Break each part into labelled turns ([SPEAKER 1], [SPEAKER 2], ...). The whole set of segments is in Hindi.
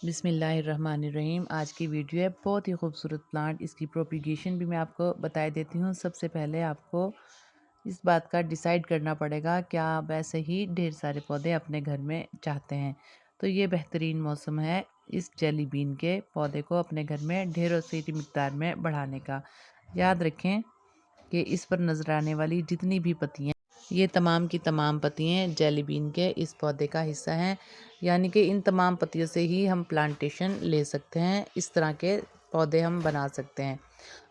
[SPEAKER 1] बिस्मिल्लाहिर्रहमानिर्रहीम। आज की वीडियो है बहुत ही खूबसूरत प्लांट। इसकी प्रोपिगेशन भी मैं आपको बता देती हूँ। सबसे पहले आपको इस बात का डिसाइड करना पड़ेगा क्या आप ऐसे ही ढेर सारे पौधे अपने घर में चाहते हैं। तो ये बेहतरीन मौसम है इस जेली बीन के पौधे को अपने घर में ढेरों सी मिकदार में बढ़ाने का। याद रखें कि इस पर नज़र आने वाली जितनी भी पत्तियाँ, ये तमाम की तमाम पत्तियाँ जेली बीन के इस पौधे का हिस्सा हैं। यानी कि इन तमाम पत्तियों से ही हम प्लांटेशन ले सकते हैं। इस तरह के पौधे हम बना सकते हैं।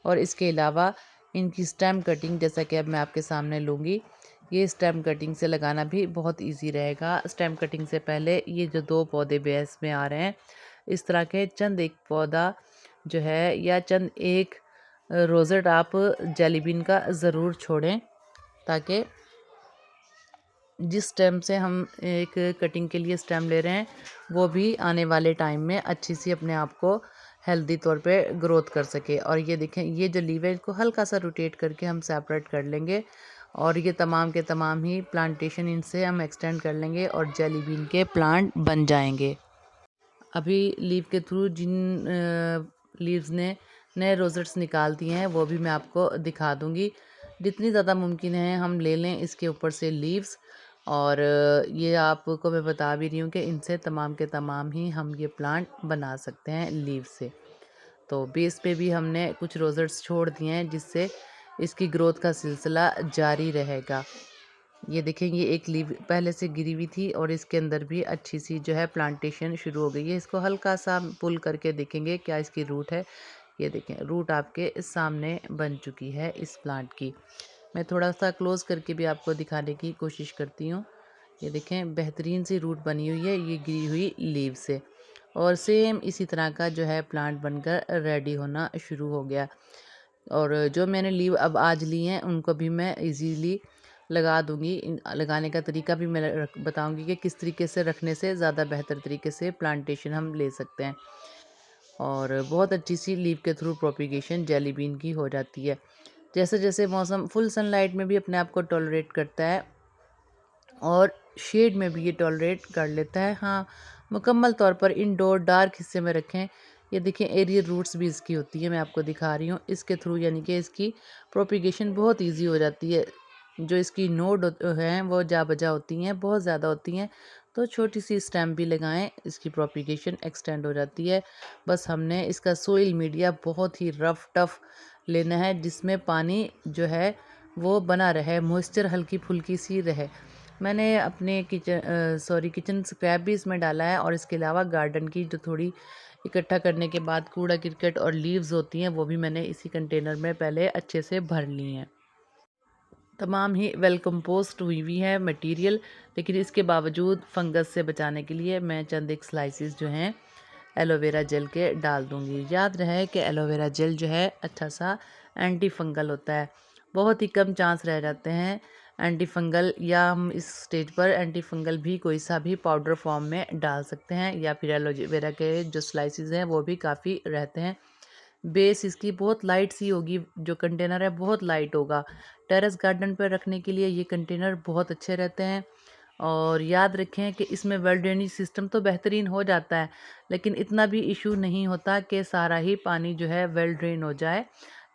[SPEAKER 1] और इसके अलावा इनकी स्टेम कटिंग जैसा कि अब मैं आपके सामने लूँगी, ये स्टेम कटिंग से लगाना भी बहुत इजी रहेगा। स्टेम कटिंग से पहले ये जो दो पौधे बेस में आ रहे हैं, इस तरह के चंद एक पौधा जो है या चंद एक रोज़ेट आप जेली बीन का ज़रूर छोड़ें, ताकि जिस स्टेम से हम एक कटिंग के लिए स्टेम ले रहे हैं वो भी आने वाले टाइम में अच्छी सी अपने आप को हेल्दी तौर पे ग्रोथ कर सके। और ये देखें, ये जो लीव है इसको हल्का सा रोटेट करके हम सेपरेट कर लेंगे और ये तमाम के तमाम ही प्लांटेशन इनसे हम एक्सटेंड कर लेंगे और जेली बीन के प्लांट बन जाएंगे। अभी लीव के थ्रू जिन लीव्स ने नए रोजेट्स निकाल दिए हैं वो भी मैं आपको दिखा दूंगी। जितनी ज़्यादा मुमकिन है हम ले लें इसके ऊपर से लीव्स। और ये आपको मैं बता भी रही हूँ कि इनसे तमाम के तमाम ही हम ये प्लांट बना सकते हैं लीव से। तो बेस पे भी हमने कुछ रोजेट्स छोड़ दिए हैं जिससे इसकी ग्रोथ का सिलसिला जारी रहेगा। ये देखेंगे एक लीव पहले से गिरी हुई थी और इसके अंदर भी अच्छी सी जो है प्लांटेशन शुरू हो गई है। इसको हल्का सा पुल करके देखेंगे क्या इसकी रूट है। ये देखें, रूट आपके सामने बन चुकी है इस प्लांट की। मैं थोड़ा सा क्लोज करके भी आपको दिखाने की कोशिश करती हूँ। ये देखें, बेहतरीन सी रूट बनी हुई है ये गिरी हुई लीव से। और सेम इसी तरह का जो है प्लांट बनकर रेडी होना शुरू हो गया। और जो मैंने लीव अब आज ली हैं उनको भी मैं इजीली लगा दूंगी। लगाने का तरीका भी मैं बताऊंगी कि किस तरीके से रखने से ज़्यादा बेहतर तरीके से प्लांटेशन हम ले सकते हैं। और बहुत अच्छी सी लीव के थ्रू प्रोपिगेशन जेली बीन की हो जाती है। जैसे जैसे मौसम फुल सनलाइट में भी अपने आप को टॉलरेट करता है और शेड में भी ये टॉलरेट कर लेता है। हाँ, मुकम्मल तौर पर इंडोर डार्क हिस्से में रखें। ये देखें, एरियल रूट्स भी इसकी होती है, मैं आपको दिखा रही हूँ इसके थ्रू, यानी कि इसकी प्रोपिगेशन बहुत इजी हो जाती है। जो इसकी नोड हैं वो जा बजा होती हैं, बहुत ज़्यादा होती हैं, तो छोटी सी स्टेम भी लगाएं, इसकी प्रोपिगेशन एक्सटेंड हो जाती है। बस हमने इसका सोइल मीडिया बहुत ही रफ टफ लेना है जिसमें पानी जो है वो बना रहे, मॉइस्चर हल्की फुल्की सी रहे। मैंने अपने किचन स्क्रैप भी इसमें डाला है और इसके अलावा गार्डन की जो थोड़ी इकट्ठा करने के बाद कूड़ा करकट और लीव्स होती हैं वो भी मैंने इसी कंटेनर में पहले अच्छे से भर ली हैं। तमाम ही वेल कंपोस्ट हुई हुई है मटेरियल, लेकिन इसके बावजूद फंगस से बचाने के लिए मैं चंद एक स्लाइसिस जो हैं एलोवेरा जेल के डाल दूंगी। याद रहे कि एलोवेरा जेल जो है अच्छा सा एंटी फंगल होता है। बहुत ही कम चांस रह जाते हैं एंटी फंगल, या हम इस स्टेज पर एंटी फंगल भी कोई सा भी पाउडर फॉर्म में डाल सकते हैं, या फिर एलोवेरा के जो स्लाइसिस हैं वो भी काफ़ी रहते हैं। बेस इसकी बहुत लाइट सी होगी, जो कंटेनर है बहुत लाइट होगा। टेरेस गार्डन पर रखने के लिए ये कंटेनर बहुत अच्छे रहते हैं। और याद रखें कि इसमें वेल ड्रेनेज सिस्टम तो बेहतरीन हो जाता है, लेकिन इतना भी इशू नहीं होता कि सारा ही पानी जो है वेल ड्रेन हो जाए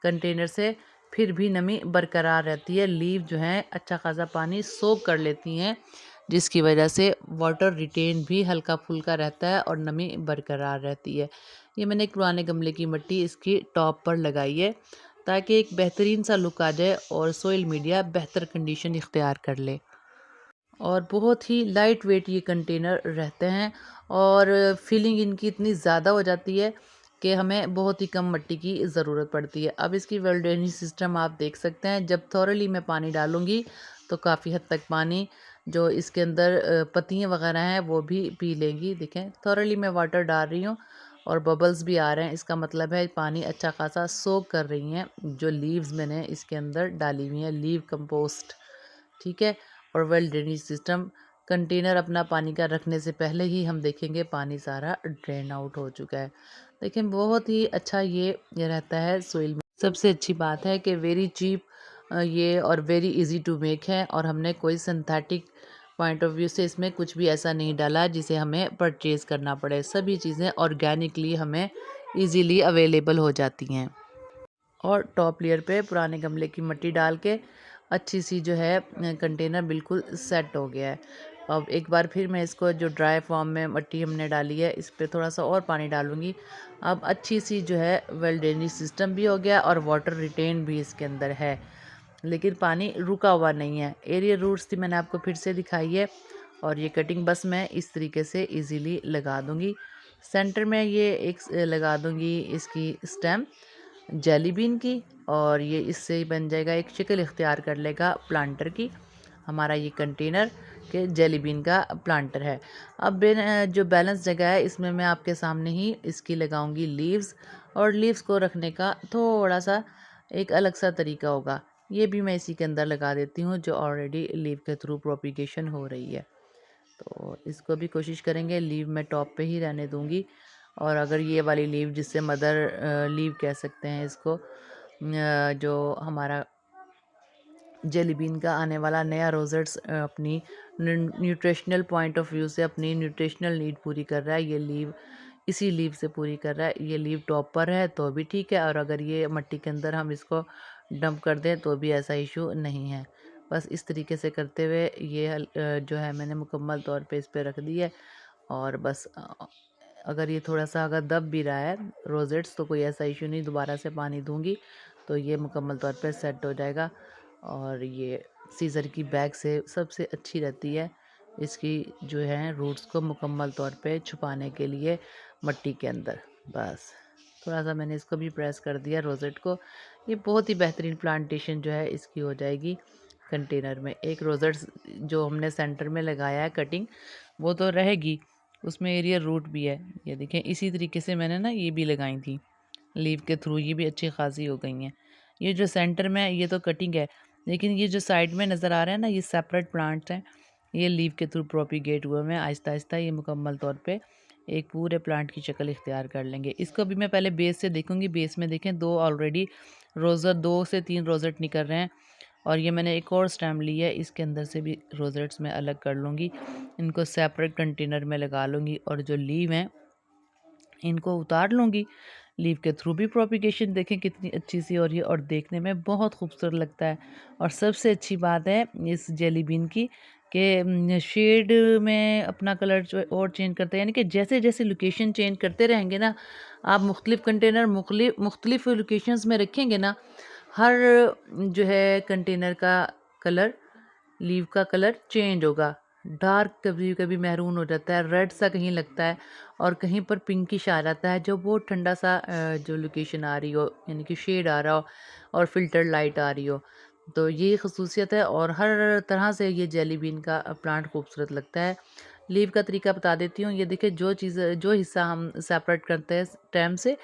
[SPEAKER 1] कंटेनर से। फिर भी नमी बरकरार रहती है, लीव जो हैं अच्छा खासा पानी सोक कर लेती हैं, जिसकी वजह से वाटर रिटेन भी हल्का फुल्का रहता है और नमी बरकरार रहती है। ये मैंने एक पुराने गमले की मिट्टी इसकी टॉप पर लगाई है ताकि एक बेहतरीन सा लुक आ जाए और सोइल मीडिया बेहतर कंडीशन इख्तियार कर ले। और बहुत ही लाइट वेट ये कंटेनर रहते हैं और फिलिंग इनकी इतनी ज़्यादा हो जाती है कि हमें बहुत ही कम मिट्टी की ज़रूरत पड़ती है। अब इसकी वेल ड्रेनेज सिस्टम आप देख सकते हैं। जब थॉरली मैं पानी डालूँगी तो काफ़ी हद तक पानी जो इसके अंदर पत्तियाँ वगैरह हैं वो भी पी लेंगी। देखें, थॉरली मैं वाटर डाल रही हूँ और बबल्स भी आ रहे हैं, इसका मतलब है पानी अच्छा खासा सोक कर रही हैं जो लीव्स मैंने इसके अंदर डाली हुई हैं, लीव कंपोस्ट। ठीक है। और वेल ड्रेनेज सिस्टम, कंटेनर अपना पानी का रखने से पहले ही हम देखेंगे पानी सारा ड्रेन आउट हो चुका है। लेकिन बहुत ही अच्छा ये रहता है सोइल में। सबसे अच्छी बात है कि वेरी चीप ये और वेरी इजी टू मेक है, और हमने कोई सिंथेटिक पॉइंट ऑफ व्यू से इसमें कुछ भी ऐसा नहीं डाला जिसे हमें परचेज़ करना पड़े। सभी चीज़ें ऑर्गेनिकली हमें ईज़िली अवेलेबल हो जाती हैं। और टॉप लेयर पे पुराने गमले की मिट्टी डाल के अच्छी सी जो है कंटेनर बिल्कुल सेट हो गया है। अब एक बार फिर मैं इसको जो ड्राई फॉर्म में मिट्टी हमने डाली है इस पे थोड़ा सा और पानी डालूँगी। अब अच्छी सी जो है वेल ड्रेनेज सिस्टम भी हो गया और वाटर रिटेन भी इसके अंदर है, लेकिन पानी रुका हुआ नहीं है। एरियल रूट्स थी मैंने आपको फिर से दिखाई है। और ये कटिंग बस मैं इस तरीके से इजीली लगा दूंगी। सेंटर में ये एक लगा दूंगी इसकी स्टेम जेली बीन की, और ये इससे ही बन जाएगा, एक शक्ल इख्तियार कर लेगा प्लांटर की। हमारा ये कंटेनर के जेली बीन का प्लांटर है। अब जो बैलेंस जगह है इसमें मैं आपके सामने ही इसकी लगाऊंगी लीव्स, और लीव्स को रखने का थोड़ा सा एक अलग सा तरीका होगा। ये भी मैं इसी के अंदर लगा देती हूँ जो ऑलरेडी लीव के थ्रू प्रोपिगेशन हो रही है। तो इसको भी कोशिश करेंगे लीव मैं टॉप पे ही रहने दूंगी। और अगर ये वाली लीव जिससे मदर लीव कह सकते हैं इसको, जो हमारा जेली बीन का आने वाला नया रोजेट्स अपनी न्यूट्रिशनल पॉइंट ऑफ व्यू से अपनी न्यूट्रिशनल नीड पूरी कर रहा है, ये लीव इसी लीव से पूरी कर रहा है। ये लीव टॉप पर है तो भी ठीक है, और अगर ये मिट्टी के अंदर हम इसको डंप कर दें तो भी ऐसा इशू नहीं है। बस इस तरीके से करते हुए ये जो है मैंने मुकम्मल तौर पे इस पे रख दी है। और बस अगर ये थोड़ा सा अगर दब भी रहा है रोजेट्स तो कोई ऐसा इशू नहीं, दोबारा से पानी दूंगी तो ये मुकम्मल तौर पे सेट हो जाएगा। और ये सीज़र की बैग से सबसे अच्छी रहती है इसकी जो है रूट्स को मुकम्मल तौर पे छुपाने के लिए मिट्टी के अंदर। बस थोड़ा सा मैंने इसको भी प्रेस कर दिया रोजेट को। ये बहुत ही बेहतरीन प्लांटेशन जो है इसकी हो जाएगी कंटेनर में। एक रोजेट्स जो हमने सेंटर में लगाया है कटिंग वो तो रहेगी, उसमें एरियल रूट भी है। ये देखें इसी तरीके से मैंने ना ये भी लगाई थी लीव के थ्रू, ये भी अच्छी खासी हो गई हैं। ये जो सेंटर में है ये तो कटिंग है, लेकिन ये जो साइड में नज़र आ रहा है ना ये सेपरेट प्लांट्स हैं। ये लीव के थ्रू प्रोपिगेट हुए हैं, आहिस्ता आहिस्ता ये मुकम्मल तौर पे एक पूरे प्लांट की शक्ल इख्तियार कर लेंगे। इसको भी मैं पहले बेस से देखूंगी। बेस में देखें दो ऑलरेडी रोज़र 2 से 3 रोजेट निकल रहे हैं, और ये मैंने एक और स्टेम ली है, इसके अंदर से भी रोजेट्स मैं अलग कर लूँगी, इनको सेपरेट कंटेनर में लगा लूँगी और जो लीव हैं इनको उतार लूँगी। लीव के थ्रू भी प्रोपिगेशन देखें कितनी अच्छी सी हो रही है और देखने में बहुत खूबसूरत लगता है। और सबसे अच्छी बात है इस जेली बीन की कि शेड में अपना कलर जो और चेंज करते हैं, यानी कि जैसे जैसे लोकेशन चेंज करते रहेंगे ना आप, मुख्तलिफ कंटेनर मुख्तलिफ लोकेशंस में रखेंगे ना, हर जो है कंटेनर का कलर, लीव का कलर चेंज होगा। डार्क कभी कभी मैरून हो जाता है, रेड सा कहीं लगता है, और कहीं पर पिंकिश आ जाता है, जो बहुत ठंडा सा जो लोकेशन आ रही हो, यानी कि शेड आ रहा हो और फिल्टर लाइट आ रही हो। तो ये खसूसियत है, और हर तरह से ये जेली बीन का प्लांट खूबसूरत लगता है। लीव का तरीका बता देती हूँ। ये देखिए जो चीज़ जो हिस्सा हम सेपरेट करते हैं स्टेम से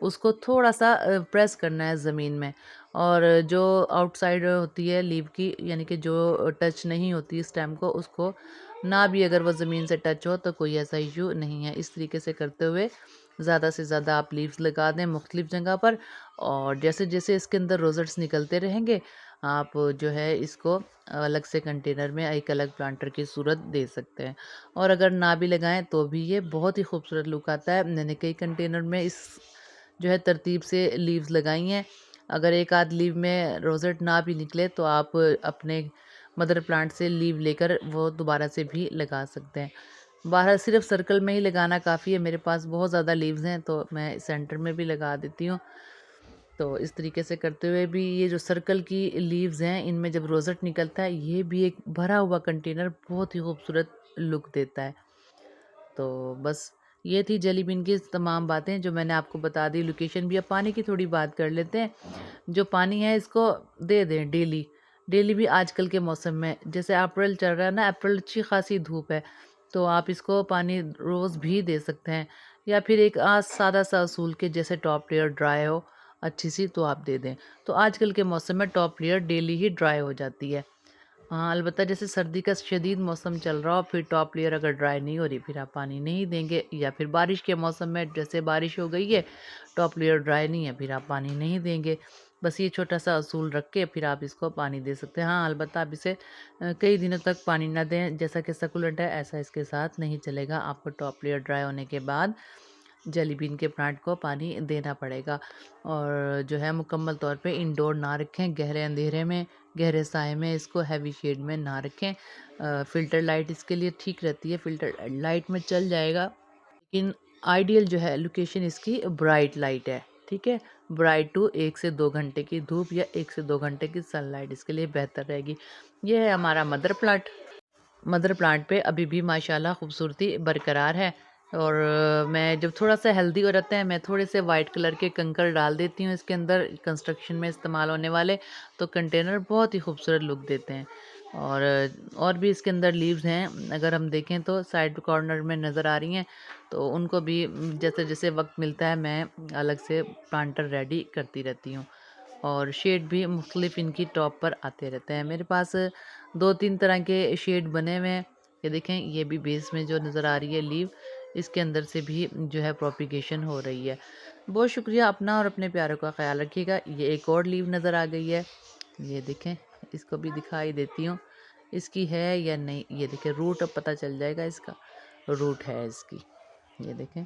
[SPEAKER 1] उसको थोड़ा सा प्रेस करना है ज़मीन में, और जो आउटसाइड होती है लीव की, यानी कि जो टच नहीं होती स्टेम को, उसको ना भी अगर वो ज़मीन से टच हो तो कोई ऐसा इशू नहीं है। इस तरीके से करते हुए ज़्यादा से ज़्यादा आप लीव्स लगा दें मुख्तलिफ जगह पर, और जैसे जैसे इसके अंदर रोजेट्स निकलते रहेंगे आप जो है इसको अलग से कंटेनर में एक अलग प्लांटर की सूरत दे सकते हैं। और अगर ना भी लगाएं तो भी ये बहुत ही खूबसूरत लुक आता है। मैंने कई कंटेनर में इस जो है तरतीब से लीव्स लगाई हैं। अगर एक आध लीव में रोजेट ना भी निकले तो आप अपने मदर प्लांट से लीव लेकर वो दोबारा से भी लगा सकते हैं। बाहर सिर्फ सर्कल में ही लगाना काफ़ी है, मेरे पास बहुत ज़्यादा लीव्स हैं तो मैं सेंटर में भी लगा देती हूँ। तो इस तरीके से करते हुए भी ये जो सर्कल की लीव्स हैं इनमें जब रोजेट निकलता है ये भी एक भरा हुआ कंटेनर बहुत ही खूबसूरत लुक देता है। तो बस ये थी जेली बीन की तमाम बातें जो मैंने आपको बता दी। लोकेशन भी, अब पानी की थोड़ी बात कर लेते हैं। जो पानी है इसको दे दें डेली। डेली भी आजकल के मौसम में, जैसे अप्रैल चल रहा है ना, अप्रैल अच्छी खासी धूप है तो आप इसको पानी रोज़ भी दे सकते हैं, या फिर एक सादा सा असूल के जैसे टॉप लेयर ड्राई हो अच्छी सी तो आप दे दें। तो आजकल के मौसम में टॉप लेयर डेली ही ड्राई हो जाती है। हाँ, अलबत्ता जैसे सर्दी का शदीद मौसम चल रहा हो फिर टॉप लेयर अगर ड्राई नहीं हो रही फिर आप पानी नहीं देंगे, या फिर बारिश के मौसम में जैसे बारिश हो गई है टॉप लेयर ड्राई नहीं है फिर आप पानी नहीं देंगे। बस ये छोटा-सा असूल रख के फिर आप इसको पानी दे सकते हैं। हाँ, अलबत्ता आप इसे कई दिनों तक पानी ना दें, जैसा कि सक्युलेंट है ऐसा इसके साथ नहीं चलेगा। आपको टॉप लेयर ड्राई होने के बाद जेली बीन के प्लांट को पानी देना पड़ेगा। और जो है मुकम्मल तौर पे इंडोर ना रखें, गहरे अंधेरे में, गहरे साए में, इसको हैवी शेड में ना रखें। फ़िल्टर लाइट इसके लिए ठीक रहती है, फ़िल्टर लाइट में चल जाएगा, लेकिन आइडियल जो है लोकेशन इसकी ब्राइट लाइट है, ठीक है? ब्राइट टू 1 से 2 घंटे की धूप या 1 से 2 घंटे की सनलाइट इसके लिए बेहतर रहेगी। ये है हमारा मदर प्लांट। मदर प्लांट पे अभी भी माशाल्लाह खूबसूरती बरकरार है। और मैं जब थोड़ा-सा हेल्दी हो जाता है, मैं थोड़े से वाइट कलर के कंकड़ डाल देती हूँ इसके अंदर, कंस्ट्रक्शन में इस्तेमाल होने वाले, तो कंटेनर बहुत ही खूबसूरत लुक देते हैं। और भी इसके अंदर लीव्स हैं, अगर हम देखें तो साइड कॉर्नर में नज़र आ रही हैं, तो उनको भी जैसे-जैसे वक़्त मिलता है मैं अलग से प्लांटर रेडी करती रहती हूँ। और शेड भी मुख्तलिफ इनकी टॉप पर आते रहते हैं। मेरे पास 2-3 तरह के शेड बने हुए हैं। ये देखें, ये भी बेस में जो नज़र आ रही है लीव, इसके अंदर से भी जो है प्रोपिगेशन हो रही है। बहुत शुक्रिया, अपना और अपने प्यारों का ख़्याल रखिएगा। ये एक और लीव नज़र आ गई है, ये देखें, इसको भी दिखाई देती हूँ, इसकी है या नहीं। ये देखें, रूट अब पता चल जाएगा इसका, रूट है इसकी, ये देखें,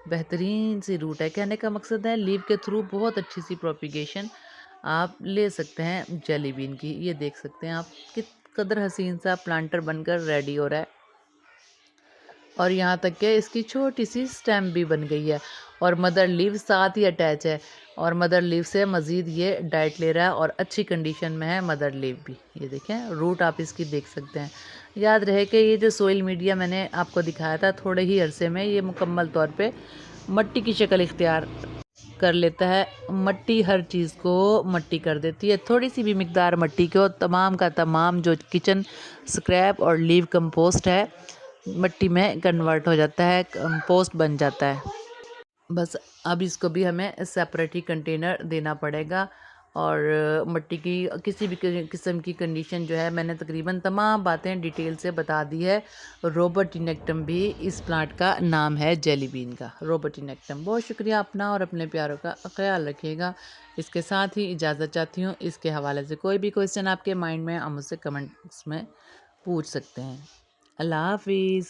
[SPEAKER 1] बेहतरीन सी रूट है। कहने का मकसद है लीव के थ्रू बहुत अच्छी सी प्रोपिगेशन आप ले सकते हैं जेली बीन की। ये देख सकते हैं आप किस कदर हसीन सा प्लांटर बनकर रेडी हो रहा है। और यहाँ तक कि इसकी छोटी सी स्टेम भी बन गई है और मदर लीव साथ ही अटैच है। और मदर लीव से मज़ीद ये डाइट ले रहा है और अच्छी कंडीशन में है मदर लीव भी। ये देखें, रूट आप इसकी देख सकते हैं। याद रहे कि ये जो सोइल मीडिया मैंने आपको दिखाया था, थोड़े ही अरसे में ये मुकम्मल तौर पे मट्टी की शक्ल इख्तियार कर लेता है। मट्टी हर चीज़ को मट्टी कर देती है। थोड़ी सी भी मिकदार मट्टी को तमाम का तमाम जो किचन स्क्रैप और लीव कंपोस्ट है, मिट्टी में कन्वर्ट हो जाता है, कंपोस्ट बन जाता है। बस अब इसको भी हमें सेपरेट ही कंटेनर देना पड़ेगा। और मिट्टी की किसी भी किस्म की कंडीशन जो है, मैंने तकरीबन तमाम बातें डिटेल से बता दी है। रोबोटिनेक्टम भी इस प्लांट का नाम है, जेली बीन का रोबोटिनेक्टम। बहुत शुक्रिया, अपना और अपने प्यारों का ख्याल रखिएगा। इसके साथ ही इजाज़त चाहती हूँ। इसके हवाले से कोई भी क्वेश्चन आपके माइंड में, आप मुझसे कमेंट्स में पूछ सकते हैं। अल्लाह हाफिज़।